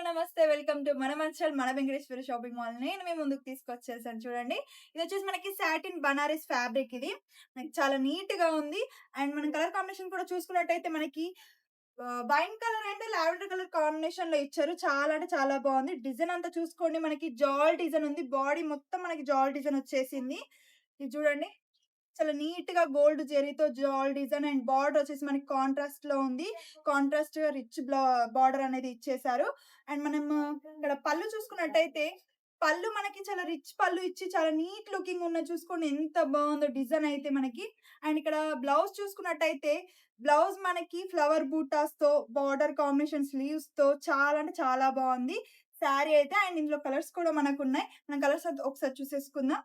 నమస్తే. Welcome to మన మంచిర్యాల మన వెంకటేశ్వర షాపింగ్ మాల్. నేను మీ ముందుకు తీసుకొచ్చేసాను చూడండి. ఇదొచ్చేసి మనకి సాటిన్ బనారస్ ఫ్యాబ్రిక్ ఇది. మనకి చాలా నీట్‌గా ఉంది. అండ్ మనం కలర్ కాంబినేషన్ కూడా చూసుకున్నట్టయితే మనకి wine colour and lavender colour కాంబినేషన్‌లో ఇచ్చారు. చాలా అంటే చాలా బావుంది. డిజైన్ అంతా చూసుకోండి మనకి జాల్ డిజైన్ ఉంది. బాడీ మొత్తం మనకి జాల్ డిజైన్ వచ్చేసింది. ఇది చూడండి. చాలా నీట్‌గా గోల్డ్ జెరీతో జాల్ డిజైన్ అండ్ బార్డర్ వచ్చేసి మనకి కాంట్రాస్ట్‌లో ఉంది. కాంట్రాస్ట్‌గా రిచ్ బార్డర్ అనేది ఇచ్చేసారు. అండ్ మనము ఇక్కడ పళ్ళు చూసుకున్నట్టయితే, పళ్ళు మనకి చాలా రిచ్ పళ్ళు ఇచ్చి చాలా నీట్ లుకింగ్ ఉన్నది చూసుకోండి ఎంత బావుందో డిజైన్ అయితే మనకి. అండ్ ఇక్కడ బ్లౌజ్ చూసుకున్నట్టయితే, బ్లౌజ్ మనకి ఫ్లవర్ బూటాస్‌తో బార్డర్ కాంబినేషన్ స్లీవ్స్‌తో చాలా అంటే చాలా బావుంది. శారీ అయితే అండ్ ఇందులో కలర్స్ కూడా మనకున్నాయి. మనం కలర్స్ ఒకసారి చూసేసుకుందాం.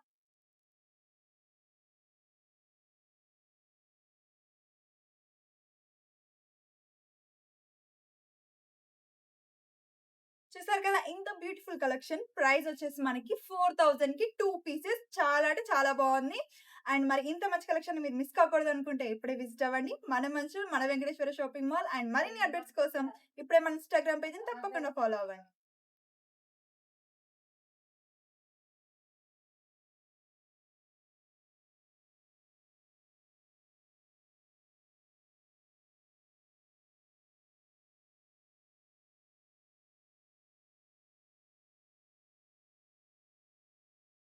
చూసారు కదా! ఇంత బ్యూటిఫుల్ కలెక్షన్. ప్రైస్ వచ్చేసి మనకి 4000కి 2 పీసెస్. చాలా అంటే చాలా బావుంది. అండ్ మరి ఇంత మంచి కలెక్షన్ మీరు మిస్ కాకూడదనుకుంటే ఇప్పుడే విజిట్ అవ్వండి. మన మంచు, మన వెంకటేశ్వర షాపింగ్ మాల్. అండ్ మరిన్ని అప్డేట్స్ కోసం ఇప్పుడే మన ఇన్‌స్టాగ్రామ్ పేజ్‌ని తప్పకుండా ఫాలో అవ్వండి.